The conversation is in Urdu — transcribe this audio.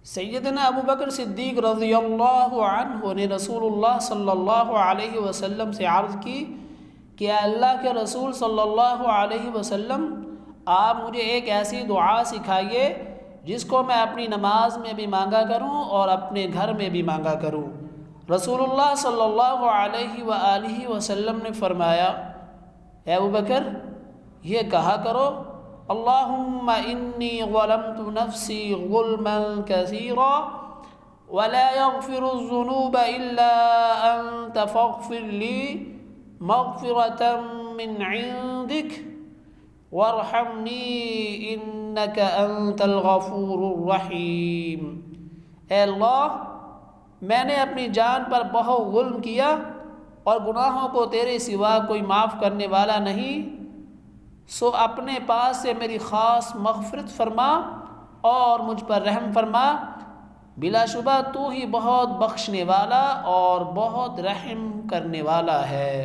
سیدنا ابو بکر صدیق رضی اللہ عنہ نے رسول اللہ صلی اللہ علیہ وسلم سے عرض کی کہ اے اللہ کے رسول صلی اللہ علیہ وسلم، آپ مجھے ایک ایسی دعا سکھائیے جس کو میں اپنی نماز میں بھی مانگا کروں اور اپنے گھر میں بھی مانگا کروں۔ رسول اللہ صلی اللہ علیہ وآلہ وسلم نے فرمایا، اے ابو بکر، یہ کہا کرو، اللہم انی ظلمت نفسی ظلما کثیرا ولا یغفر الذنوب الا انت فاغفر لی مغفرة من عندک وارحمنی انک انت الغفور الرحیم۔ اے اللہ، میں نے اپنی جان پر بہت ظلم کیا اور گناہوں کو تیرے سوا کوئی معاف کرنے والا نہیں، سو اپنے پاس سے میری خاص مغفرت فرما اور مجھ پر رحم فرما، بلا شبہ تو ہی بہت بخشنے والا اور بہت رحم کرنے والا ہے۔